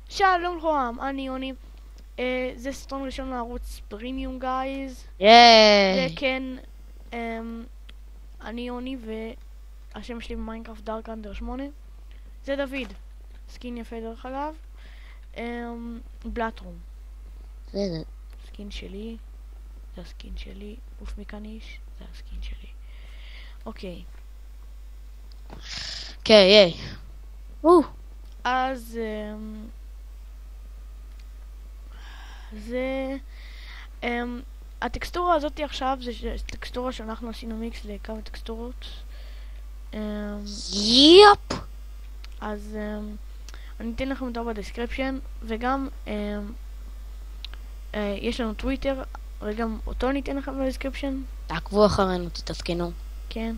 שלום לכולם, אני יוני. זה סרטון ראשון לערוץ פרימיום גייז. ייי! וכן, אני יוני והשם שלי במיינקראפט דארק אנדר 8. זה דוד, סקין יפה דרך אגב. בלאטרום, זה. סקין שלי. זה הסקין שלי. אוף מכאן איש, זה הסקין שלי. אוקיי, כן, ייי. אז זה הטקסטורה הזאת עכשיו זה טקסטורה שאנחנו עשינו מיקס לכמה טקסטורות. יופ! אז אני אתן לכם אותו בדסקריפשן, וגם יש לנו טוויטר וגם אותו אני אתן לכם בדסקריפשן. תעקבו אחרינו, תתעדכנו. כן,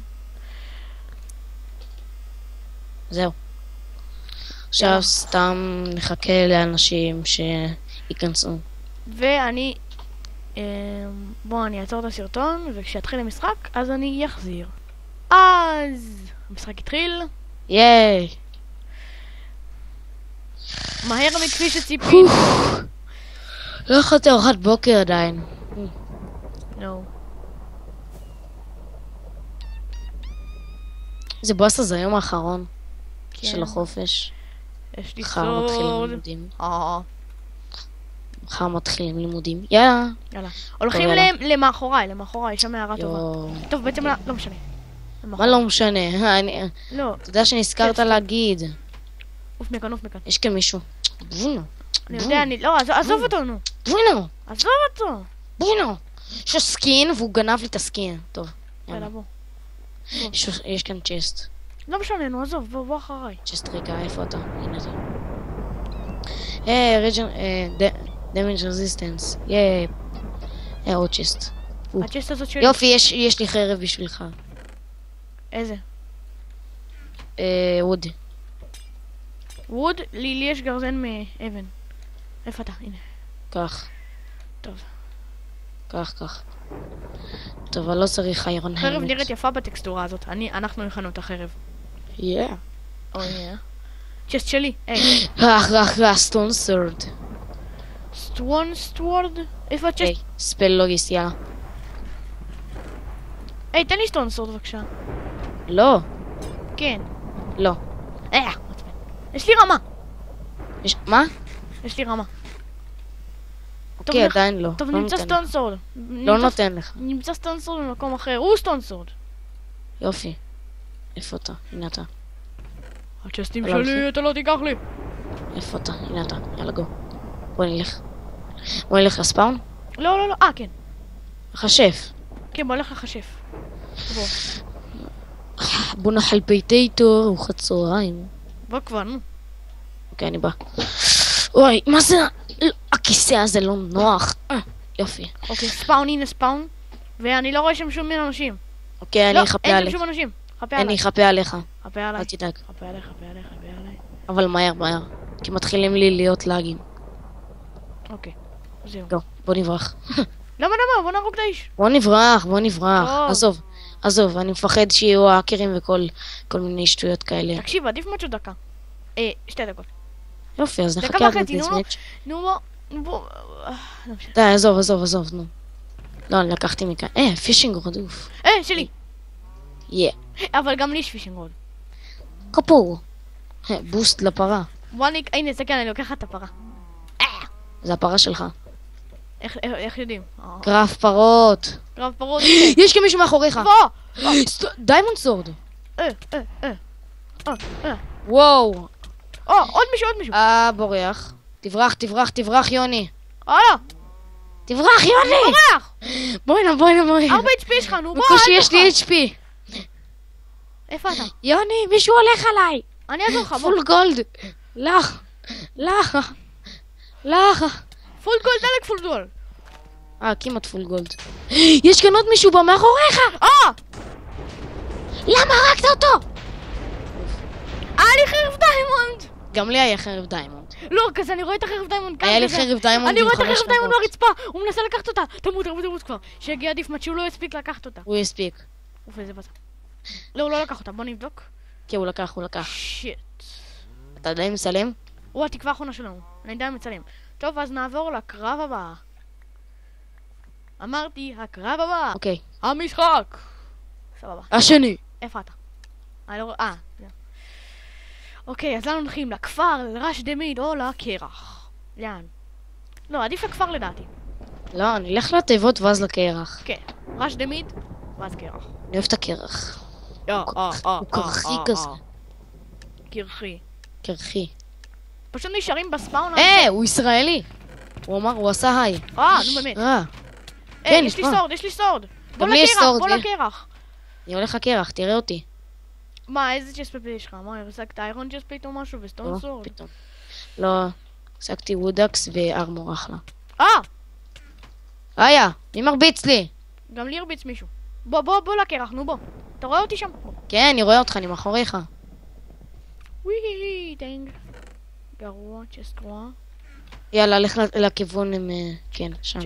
זהו. עכשיו סתם נחכה לאנשים שיכנסו. ואני בואו אני אעצור את הסרטון, וכשיתחיל המשחק אז אני אחזיר. אז המשחק התחיל ייי! מהר מכפי שציפינו. לא אכלתי ארוחת בוקר עדיין. נו, זה בוס הזה היום האחרון כן. של החופש. יש לי מחר מתחילים סוד. לימודים. אה, מחר מתחילים לימודים. יאללה. יאללה. הולכים יאללה. למאחוריי, שם הערה טובה. יואו. טוב, בעצם לא משנה. מה לא משנה? לא, אתה יודע שנזכרת כן. להגיד. אוף מכאן. יש כאן מישהו. בונו. אני יודע, לא, עזוב אותו, נו. בונו. עזוב אותו. בונו. יש לו סקין והוא גנב לי את הסקין. טוב. יאללה, בוא. יש כאן צ'סט. לא משנה, נו, עזוב, בוא אחריי. צ'סט רגע, איפה אתה? הנה אתה. רג'ן, דמג' רזיסטנס. עוד צ'סט. הצ'סט הזאת שלי. יופי, יש לי חרב בשבילך. איזה? ווד. ווד? לי יש גרזן מאבן. איפה אתה? הנה. כך. טוב. כך. טוב, אני לא צריך איירון חרב הלמט. נראית יפה בטקסטורה הזאת. אנחנו הכנו את החרב. יא. אוי, צ'סט שלי. היי. סטון סורד. סטוורד? איפה היי, הצ'סט? ספל לוגיס, יאללה. היי, תן לי סטונסורד בבקשה. לא. כן. לא. מעצבן. יש לי רמה. מה? יש לי רמה. אוקיי, עדיין לא. טוב, לא נמצא נותן לך. סטונסורד. לא נותן לך. נמצא סטונסורד במקום אחר. הוא סטונסורד. יופי. איפה אתה? הנה אתה. הצ'סטים לא שלי, אתה לא תיקח לי. איפה אתה? הנה אתה. יאללה, גו. בוא נלך לספאון? לא. כן. חשף. כן, בוא לך לחשף. בוא. בוא נחל ביתיתו, ארוחת צהריים. בוא כבר, נו. אוקיי, אני בא. אוי, מה זה? הכיסא הזה לא נוח. יופי. אוקיי, ספאון, הנה ספאון. ואני לא רואה שם שום אנשים. אוקיי, לא, אני אחפה אין שם עליך. שום אנשים. חפה אני עליי. אחפה עליך. חפה עליי. אל תדאג. חפה עליי. אבל מהר. כי מתחילים לי להיות לאגים. אוקיי, זהו. גו, בוא נברח. למה? בוא נהרוג את האיש. בוא נברח. טוב. עזוב, אני מפחד שיהיו האקרים וכל מיני שטויות כאלה. תקשיב, עדיף מצ'ו דקה. 2 דקות. יופי, אז דקה נחכה עד וחצי, נו. בדיסמץ'. נו בוא. לא משנה. די, עזוב, נו. לא, אני לקחתי מכאן. פישינג רדוף. שלי. אבל גם לי יש פישינג רוד. כפור. בוסט לפרה. הנה, תסתכל, אני לוקחת את הפרה. זה הפרה שלך. איך יודעים? קרב פרות. קרב פרות. יש כאן מישהו מאחוריך. בוא! דיימונד סורד. אה. וואו. עוד מישהו. בורח. תברח, יוני. לא. תברח, יוני. בורח! בואי נע. 4 HP שלך, נו בוא. בקושי אל יש לי תוכל. HP. איפה אתה? יוני, מישהו הולך עליי. אני אעזור לך, בוא. פול גולד. לך. פול גולד, דלק פול גולד. כמעט פול גולד. יש כאן עוד מישהו בא מאחוריך. למה הרגת אותו? היה לי חרב דיימונד. גם לי היה חרב דיימונד. לא, כזה אני רואה את החרב דיימונד. היה לי חרב דיימונד אני עם רואה את 5 החרב דיימונד נקות. ברצפה. הוא מנסה לקחת אותה. תמות כבר. שיגיע עדיף שהוא לא יספיק לקחת אותה. הוא הספיק. אוף, איזה בצע. לא, הוא לא לקח אותה. בוא נבדוק. כן, הוא לקח. שיט. אתה עדיין מסלם? הוא התקווה האחרונה שלנו. אני די מצלם. טוב, אז נעבור לקרב הבא. אמרתי, הקרב הבא. אוקיי. המשחק. סבבה. השני. איפה אתה? אני לא... אוקיי, אז לאן הולכים? לכפר, לרש דמיד או לקרח? לאן? לא, עדיף לכפר לדעתי. לא, אני אלך לתיבות ואז לקרח. כן, רש דמיד ואז קרח. אני אוהב את הקרח. הוא קרחי כזה. קרחי. קרחי. פשוט נשארים בספאון. הוא ישראלי. הוא אמר, הוא עשה היי. נו באמת. כן, יש לי סורד, יש לי סורד. בוא גם לי יש לקרח, סורד, בוא לקרח. אני הולך לקרח, תראה אותי. מה, איזה צ'ספייט יש לך? מה, הרסקת איירון צ'ספייט או משהו וסטון סורד? פתאום. לא, עסקתי וודקס וארמור אחלה. איה, מי מרביץ לי? גם לי הרביץ מישהו. בוא לקרח, נו בוא. אתה רואה אותי שם? כן, אני רואה אותך, אני מאחוריך. וואי, דנג. גרוע, צ'סט גרוע. יאללה, לך לכיוון עם... כן, שם.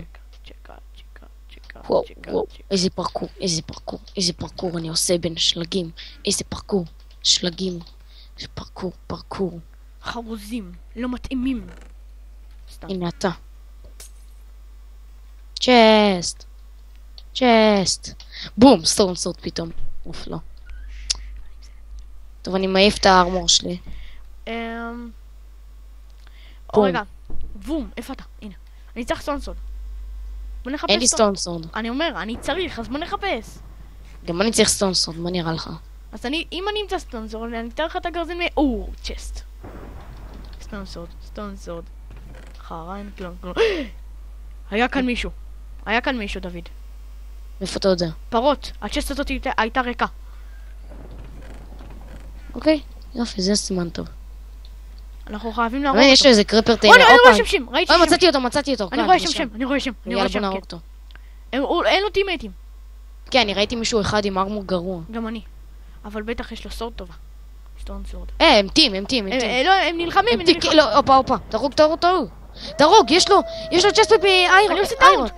צ'קה. וואו, איזה פרקור אני עושה בין שלגים. איזה פרקור. שלגים. פרקור. חרוזים, לא מתאימים. הנה אתה. צ'סט. בום, סטון סורד פתאום. אוף, לא. טוב, אני מעיף את הארמור שלי. רגע. בום, איפה אתה? הנה. אני צריך סטון סורד. אין לי סטון סורד. אני אומר, אני צריך, אז בוא נחפש. גם אני צריך סטון סורד, מה נראה לך? אז אם אני אמצא סטון סורד, אני אתן לך את הגרזין צ'סט. סטון סורד. חרא, אין כלום. היה כאן מישהו, דוד. איפה אתה יודע? פרות, הצ'סט הזאת הייתה ריקה. אוקיי, יופי, זה סימן טוב. אנחנו חייבים להרוג אותו. יש לו איזה קריפר טיימר. אני רואה שמשים, ראיתי שמשים. מצאתי אותו. אני רואה שם. יאללה, בוא נהרוג אותו. אין לו טימייטים. כן, אני ראיתי מישהו אחד עם ארמור גרוע. גם אני. אבל בטח יש לו סורד טובה. סטון סורד. הם טים. לא, הם נלחמים. לא, הופה. תרוג, יש לו צ'ספט מאיירון. אני עושה טאונט.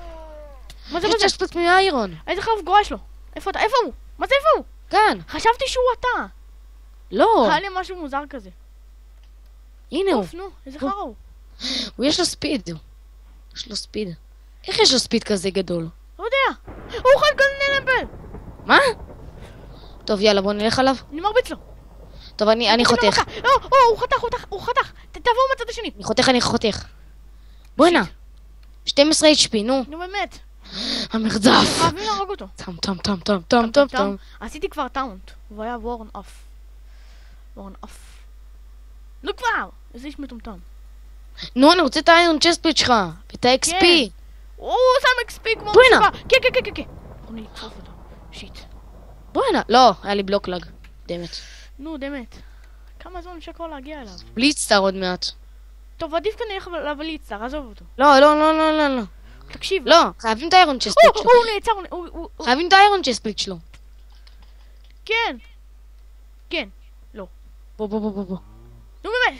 מה זה? יש צ'ספט מאיירון. איזה חרב גרוע יש לו. איפה אתה? איפה הוא? מה זה איפה הוא? כאן. חשבתי שהוא אתה. לא. היה לי משהו מוזר כזה. הנה הוא. נו, איזה חרא הוא. יש לו ספיד. איך יש לו ספיד כזה גדול? לא יודע. הוא אוכל גולדן אמפל. מה? טוב, יאללה, בוא נלך עליו. אני מרביץ לו. טוב, אני חותך. הוא חתך. תבואו מהצד השני. אני חותך. בוא הנה. 12 HP, נו. נו באמת. המרדף. חייבים להרוג אותו. טם. עשיתי כבר טאונט. הוא היה וורן אוף. נו כבר. איזה איש מטומטם. נו, אני רוצה את האיירון צ'סטפליט שלך. את ה-XP. הוא שם XP כמו בואנה. כן. אני אתפוס אותו. שיט. בואנה. לא, היה לי בלוק לג. דמת. נו, דמת. כמה זמן אפשר כבר להגיע אליו? בליצטר עוד מעט. טוב, עדיף כאן נלך לבליצטר, עזוב אותו. לא. תקשיב. לא, חייבים את האיירון צ'סטפליט שלו. הוא נעצר, חייבים את האיירון צ'סטפליט שלו. כן. לא. בוא. נו באמת.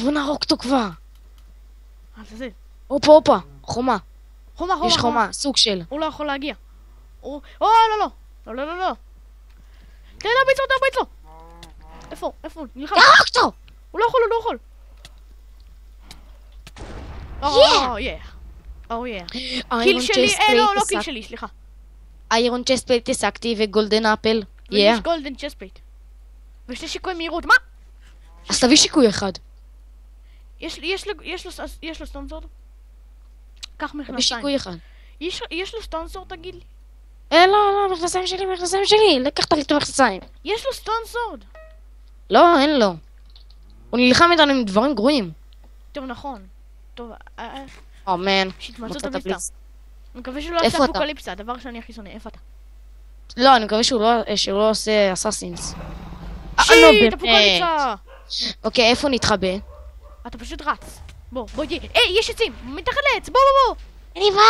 בוא נהרוג אותו כבר. זה. הופה. חומה. יש חומה, סוג של. הוא לא יכול להגיע. לא. תן להרביץ לו. איפה? נלחם. תהרוג אותו! הוא לא יכול. קיל שלי, לא קיל שלי, סליחה. איירון צ'סטפליט השגתי וגולדן אפל. ויש גולדן צ'סטפליט. ושתי שיקוי מהירות, מה? אז תביא שיקוי אחד. יש לו סטון סורד? קח מכנסיים. תביא שיקוי אחד. יש לו סטון סורד, תגיד לי? לא, מכנסיים שלי. לקחת לי את המכנסיים. יש לו סטון סורד. לא, אין לו. הוא נלחם איתנו עם דברים גרועים. טוב, נכון. טוב, מן. שיתמצאו את המסתר. אני מקווה שהוא לא עושה אפוקליפסה, הדבר שאני הכי שונא. איפה אתה? לא, אני מקווה שהוא לא עושה אסאסינס. שיט, אפוקליפסה! אוקיי, איפה נתחבא? אתה פשוט רץ. בוא, יש עצים! מתחת לעץ! בוא! אני בא!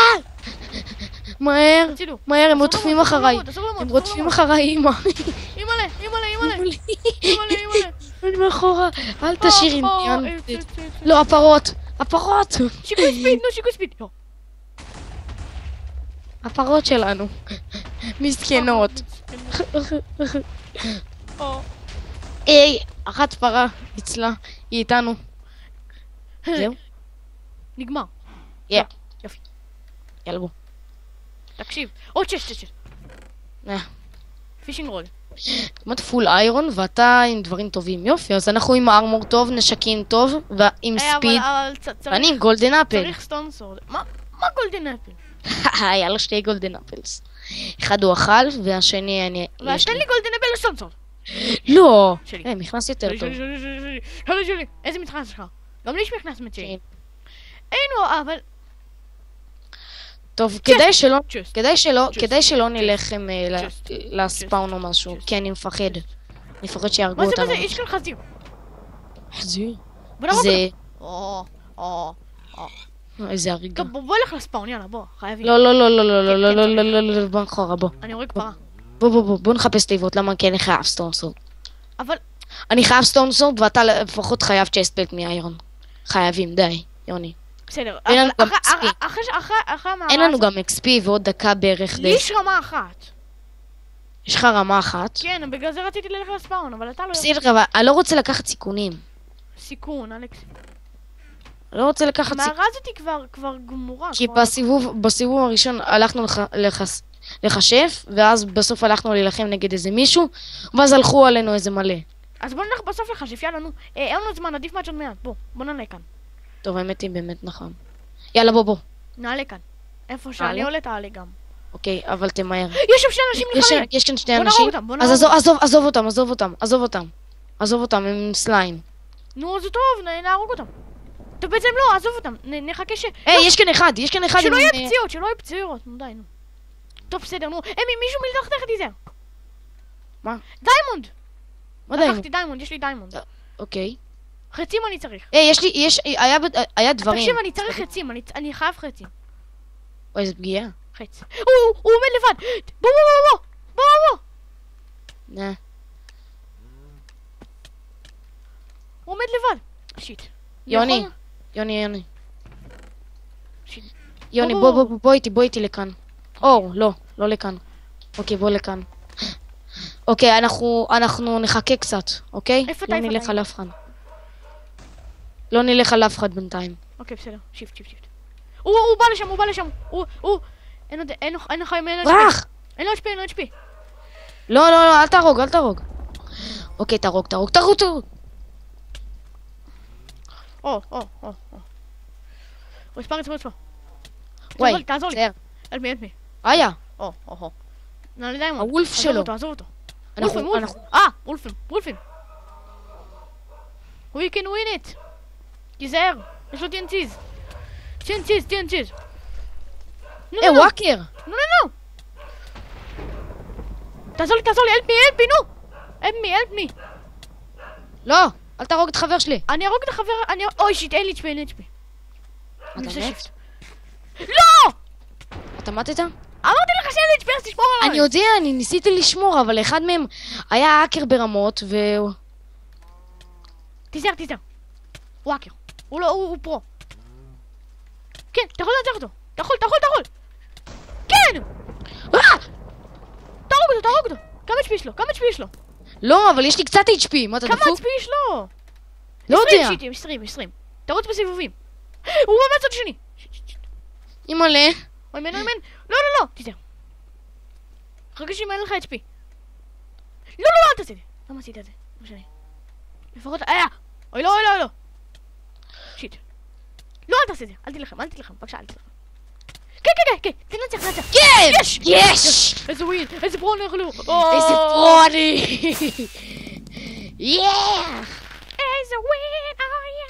מהר, הם רודפים אחריי. אמא. אימא'לה. אני מאחורה. אל תשאיר עניין. לא, הפרות. שיקוי ספיד. הפרות שלנו. מסכנות. אחת פרה אצלה. היא איתנו. זהו? נגמר. יא. יופי. יאללה בוא. תקשיב. עוד שש. פישינג רול. כמעט פול איירון ואתה עם דברים טובים. יופי, אז אנחנו עם ארמור טוב, נשקים טוב, ועם ספיד. ואני עם גולדן אפל. צריך סטון סורד. מה גולדן אפל? היה לו 2 גולדן אפלס. אחד הוא אכל, והשני אני... ואז תן לי גולדן אפל לסטון סורד. לא! שלי. נכנס יותר טוב. שלי. איזה מתחנס שלך? גם לי יש מכנס מצ'יין. אין לו, אבל... טוב, כדאי שלא נלך לספאון או משהו, כי אני מפחד. אני מפחד שיהרגו אותנו. מה זה? יש כאן חזיר. חזיר? בוא נרוג זה... אותו. איזה הריגה. טוב, בוא נלך לספאון, יאללה, בוא, חייבים. לא, בוא נחורה, בוא. אני הורג פרה. בוא נחפש תיבות, למה כי אני חייב סטון סורד. אבל... אני חייב סטון סורד ואתה לפחות חייב צ'סטפלט מהאיירון. חייבים, די, יוני. בסדר, אין לנו גם אחרי המאמץ... אין לנו גם XP ועוד דקה בערך. לי יש רמה אחת. יש לך רמה אחת? כן, בגלל זה רציתי ללכת לספאון, אבל אתה לא... בסדר, אבל אני לא רוצה לקחת סיכונים. סיכון, אלכס. אני לא רוצה לקחת סיכונים. המערה הזאתי כבר גמורה. כי בסיבוב הראשון הלכנו לחשף, ואז בסוף הלכנו להילחם נגד איזה מישהו, ואז הלכו עלינו איזה מלא. אז בוא נלך בסוף לחשף, יאללה, נו. אין לנו זמן, עדיף מעט שעוד מעט. בוא נעלה כאן. טוב, האמת היא באמת נכון. יאללה, בוא. נעלה כאן. איפה שאני עולה, תעלה גם. אוקיי, אבל תמהר. יש שם 2 אנשים נלחמים. יש כאן 2 אנשים. אז עזוב אותם, הם סליים. נו, זה טוב, נהרוג אותם. טוב, בעצם לא, עזוב אותם. נחכה יש כאן אחד. שלא יהיה פציעות, נו די, נו. טוב, בסדר, נו. מישהו מלתחתך תיזהר. מה? דיימונד! מה דיימונד? לקחתי דיימונד, יש לי דיימונד. אוקיי. חצים אני צריך. היה דברים. תקשיב, אני צריך חצים, אני חייב חצים. אוי, איזה פגיעה. חץ. הוא עומד לבד! בוא! נה. הוא עומד לבד. שיט. יוני. שיט. יוני, בוא איתי לכאן. לא לכאן. אוקיי, בוא לכאן. אוקיי, אנחנו נחכה קצת, אוקיי? איפה אתה? לא נלך על אף אחד. לא נלך על אף אחד בינתיים. אוקיי, בסדר. שיפט. הוא בא לשם. אין לו חיים, אין לו ברח! אין לו HP. לא, אל תהרוג. אוקיי, תהרוג. הוא הספר אצלו. וואי, תעזור לי. אלמי. היה. נעלה דיימונד. הוולף שלו. תעזור אותו. וולפים. We can win it. תיזהר. יש לו TNTs. TNTs. וואקר. נו. תעזור לי, help me, נו. help me. לא, אל תהרוג את חבר שלי. אני ארוג את החבר, אוי שיט, אין לי HP. אתה מת? לא! אתה מתת? אמרתי לך שאין לי HP, אז תשמור עליי. אני יודע, אני ניסיתי לשמור, אבל אחד מהם היה האקר ברמות, תיזהר. הוא האקר. הוא פרו. כן, אתה יכול לעזור אותו. אתה יכול. כן! תהרוג אותו. כמה HP יש לו? לא, אבל יש לי קצת HP, מה אתה דפוק? כמה HP יש לו? לא יודע. 20. תרוץ בסיבובים. הוא מהצד השני. אימא'לה. אוי, לא. תיזהר. חכה שימאן לך HP. לא, אל תעשי את זה. למה עשית את זה? לא משנה. לפחות... אוי, לא. שיט. לא, אל תעשי את זה. אל תלחם. בבקשה, אל תלחם. כן. תנצח. כן! יש! איזה ווין. איזה פרו אנחנו. איזה פרו אני! איזה ווין.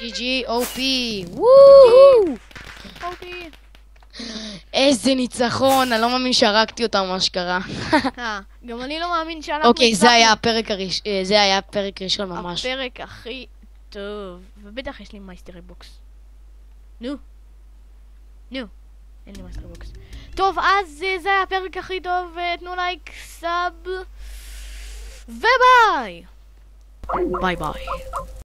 GG, OP. וואו! OP. איזה ניצחון, אני לא מאמין שהרגתי אותם מה שקרה. גם אני לא מאמין שאנחנו... אוקיי, זה היה הפרק ראשון ממש. הפרק הכי טוב. ובטח יש לי מייסטרי בוקס. נו. אין לי מייסטרי בוקס. טוב, אז זה היה הפרק הכי טוב. תנו לייק, סאב. וביי! ביי.